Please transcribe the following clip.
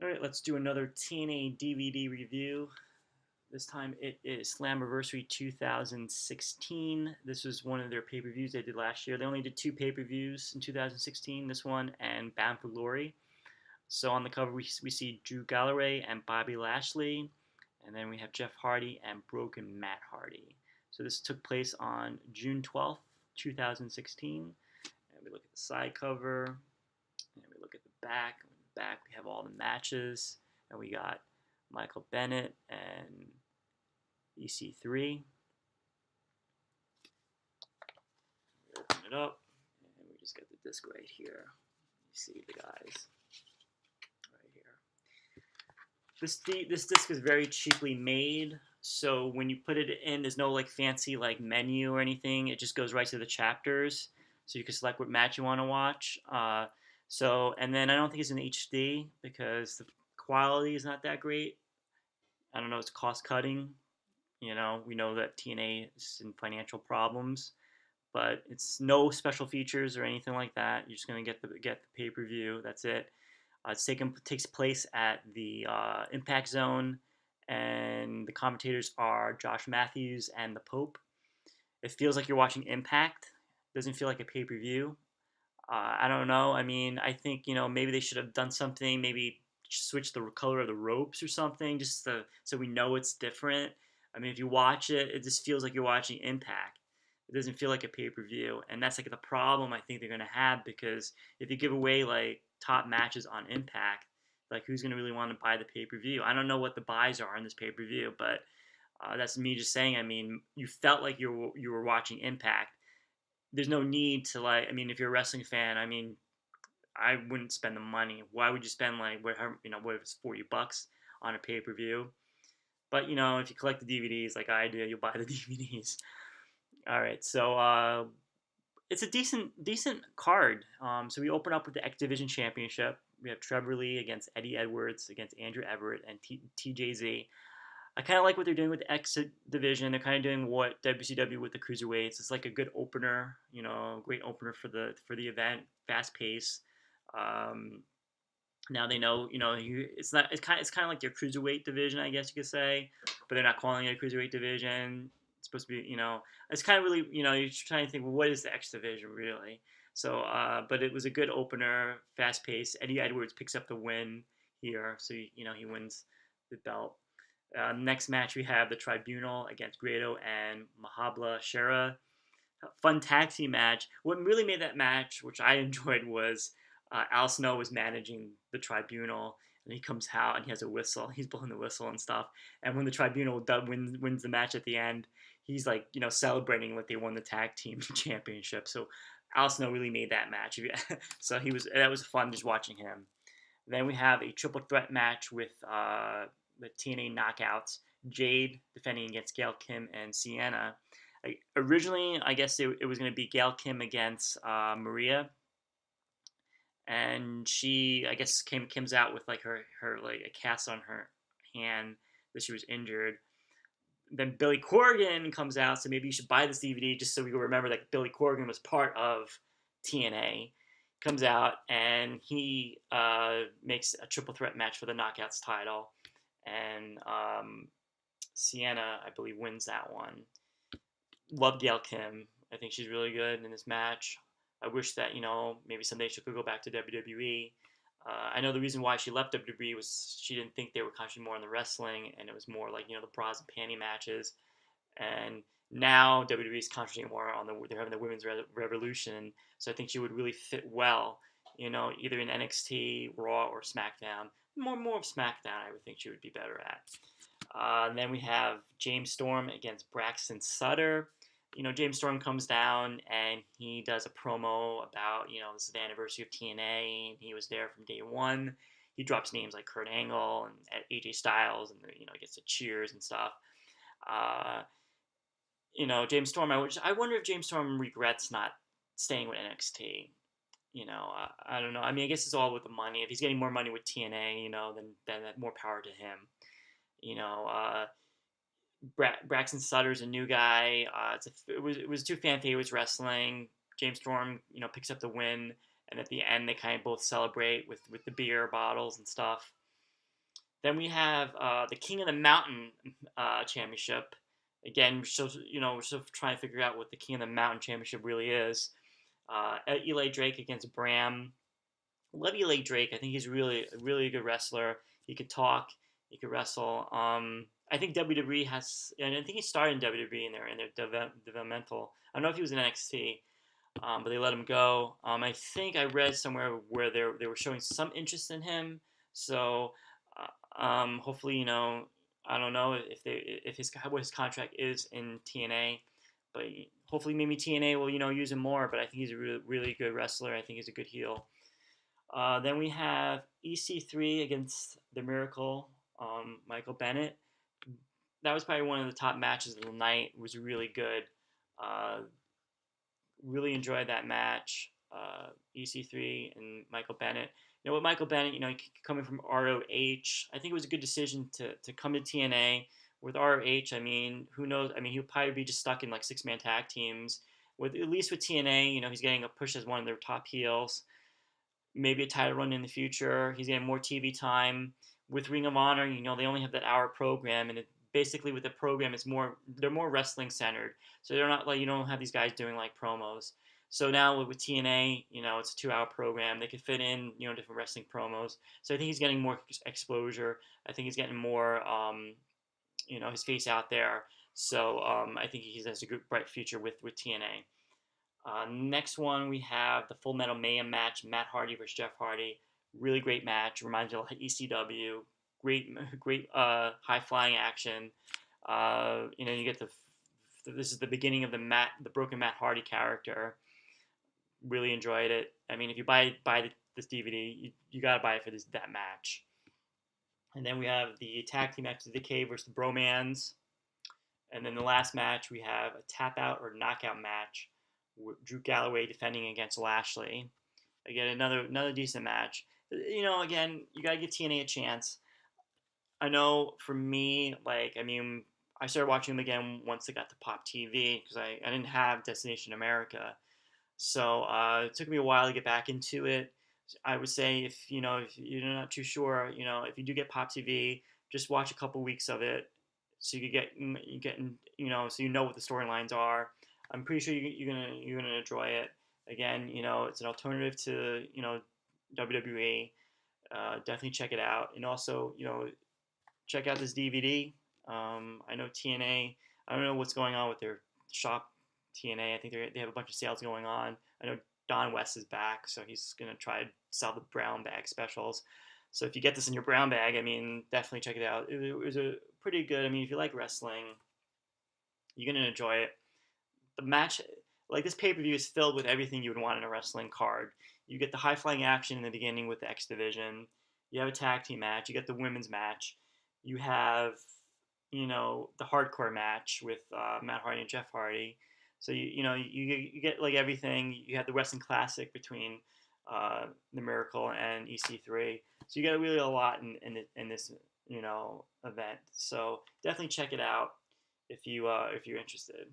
Alright, let's do another TNA DVD review. This time it is Slammiversary 2016. This was one of their pay-per-views they did last year. They only did two pay-per-views in 2016, this one and Bound for Glory. So on the cover we see Drew Galloway and Bobby Lashley, and then we have Jeff Hardy and Broken Matt Hardy. So this took place on June 12th, 2016. And we look at the side cover, and we look at the back. In the back, we have all the matches, and we got Michael Bennett and EC3. We open it up, and we just got the disc right here. You see the guys right here. This disc is very cheaply made, so when you put it in, there's no like fancy like menu or anything. It just goes right to the chapters, so you can select what match you want to watch. And then I don't think it's in HD because the quality is not that great. I don't know, it's cost cutting. You know, we know that TNA is in financial problems, but it's no special features or anything like that. You're just gonna get the pay-per-view. That's it. Takes place at the Impact Zone, and the commentators are Josh Matthews and the Pope. It feels like you're watching Impact. It doesn't feel like a pay-per-view. I don't know. I mean, I think maybe they should have done something. Maybe switch the color of the ropes or something, just so we know it's different. I mean, if you watch it, it just feels like you're watching Impact. It doesn't feel like a pay-per-view, and that's like the problem I think they're gonna have, because if you give away like top matches on Impact, like who's gonna really want to buy the pay-per-view? I don't know what the buys are on this pay-per-view, but that's me just saying. I mean, you felt like you were watching Impact. There's no need to like. I mean, if you're a wrestling fan, I mean, I wouldn't spend the money. Why would you spend like what if it's $40 on a pay-per-view? But if you collect the DVDs like I do, you'll buy the DVDs. All right, so it's a decent card. So we open up with the X Division Championship. We have Trevor Lee against Eddie Edwards against Andrew Everett and TJZ. I kind of like what they're doing with the X Division. They're kind of doing what WCW with the cruiserweights. It's like a good opener, great opener for the event. Fast pace. Now they know, it's not. It's kind of like their cruiserweight division, I guess you could say, but they're not calling it a cruiserweight division. It's supposed to be, it's kind of really, you're trying to think, well, what is the X division really? So, but it was a good opener, fast paced. Eddie Edwards picks up the win here, so he wins the belt. Next match we have the Tribunal against Grado and Mahabla Shera. Fun tag team match. What really made that match, which I enjoyed, was Al Snow was managing the Tribunal, and he comes out and he has a whistle. He's blowing the whistle and stuff. And when the Tribunal wins the match at the end, he's like celebrating like they won the tag team championship. So Al Snow really made that match. So that was fun just watching him. Then we have a triple threat match with the TNA Knockouts. Jade defending against Gail Kim and Sienna. Originally, I guess it was going to be Gail Kim against Maria, and she, I guess, Kim's out with like her like a cast on her hand that she was injured. Then Billy Corgan comes out, so maybe you should buy this DVD just so we can remember that Billy Corgan was part of TNA. Comes out and he makes a triple threat match for the Knockouts title, and Sienna, I believe, wins that one. Love Gail Kim. I think she's really good in this match. I wish that, maybe someday she could go back to WWE. I know the reason why she left WWE was she didn't think they were concentrating more on the wrestling, and it was more like, the bras and panty matches. And now WWE is concentrating more on they're having the women's revolution. So I think she would really fit well, either in NXT, Raw, or SmackDown. More of SmackDown, I would think she would be better at. And then we have James Storm against Braxton Sutter. James Storm comes down and he does a promo about, this is the anniversary of TNA, and he was there from day one. He drops names like Kurt Angle and AJ Styles, and gets the cheers and stuff. James Storm. I wonder if James Storm regrets not staying with NXT. I don't know. I mean, I guess it's all with the money. If he's getting more money with TNA, then more power to him. Braxton Sutter's a new guy. It was two fan favorites wrestling. James Storm, picks up the win, and at the end they kind of both celebrate with the beer bottles and stuff. Then we have the King of the Mountain Championship. Again, we're still trying to figure out what the King of the Mountain Championship really is. Eli Drake against Bram. Love Eli Drake. I think he's really a good wrestler. He could talk. He could wrestle. I think WWE has, and I think he started in WWE in their developmental. I don't know if he was in NXT, but they let him go. I think I read somewhere where they were showing some interest in him. So hopefully, I don't know if his what his contract is in TNA, but hopefully maybe TNA will use him more. But I think he's a really good wrestler. I think he's a good heel. Then we have EC3 against the Miracle, Michael Bennett. That was probably one of the top matches of the night. It was really good. Uh, really enjoyed that match. EC3 and Michael Bennett. With Michael Bennett, coming from ROH, I think it was a good decision to come to TNA. With ROH, I mean, who knows? I mean, he'll probably be just stuck in like 6-man tag teams. At least with TNA, he's getting a push as one of their top heels. Maybe a title run in the future. He's getting more TV time. With Ring of Honor, they only have that hour program, and basically with the program, they're more wrestling centered. So they're not like, you don't have these guys doing like promos. So now with TNA, it's a 2-hour program. They could fit in, different wrestling promos. So I think he's getting more exposure. I think he's getting more, his face out there. So I think he has a good, bright future with TNA. Next one, we have the Full Metal Mayhem match, Matt Hardy versus Jeff Hardy. Really great match. Reminds me of ECW. Great high flying action. You get this is the beginning of the Broken Matt Hardy character. Really enjoyed it. I mean, if you buy this DVD, you gotta buy it for that match. And then we have the tag team match of the Decay versus the Bromans. And then the last match, we have a tap out or knockout match. Drew Galloway defending against Lashley. Again, another decent match. Again, you gotta give TNA a chance. I know for me, I started watching them again once they got to Pop TV because I didn't have Destination America, so it took me a while to get back into it. I would say if you're not too sure, if you do get Pop TV, just watch a couple weeks of it so you get so you know what the storylines are. I'm pretty sure you're gonna enjoy it. Again, it's an alternative to WWE. Definitely check it out, and also check out this DVD. I know TNA. I don't know what's going on with their shop. TNA. I think they have a bunch of sales going on. I know Don West is back, so he's gonna try to sell the brown bag specials. So if you get this in your brown bag, I mean, definitely check it out. It was a pretty good. I mean, if you like wrestling, you're gonna enjoy it. The match, like this pay per view, is filled with everything you would want in a wrestling card. You get the high flying action in the beginning with the X Division. You have a tag team match. You get the women's match. You have, the hardcore match with Matt Hardy and Jeff Hardy. So you get like everything. You have the wrestling classic between the Miracle and EC3. So you got really a lot in this event. So definitely check it out if you're interested.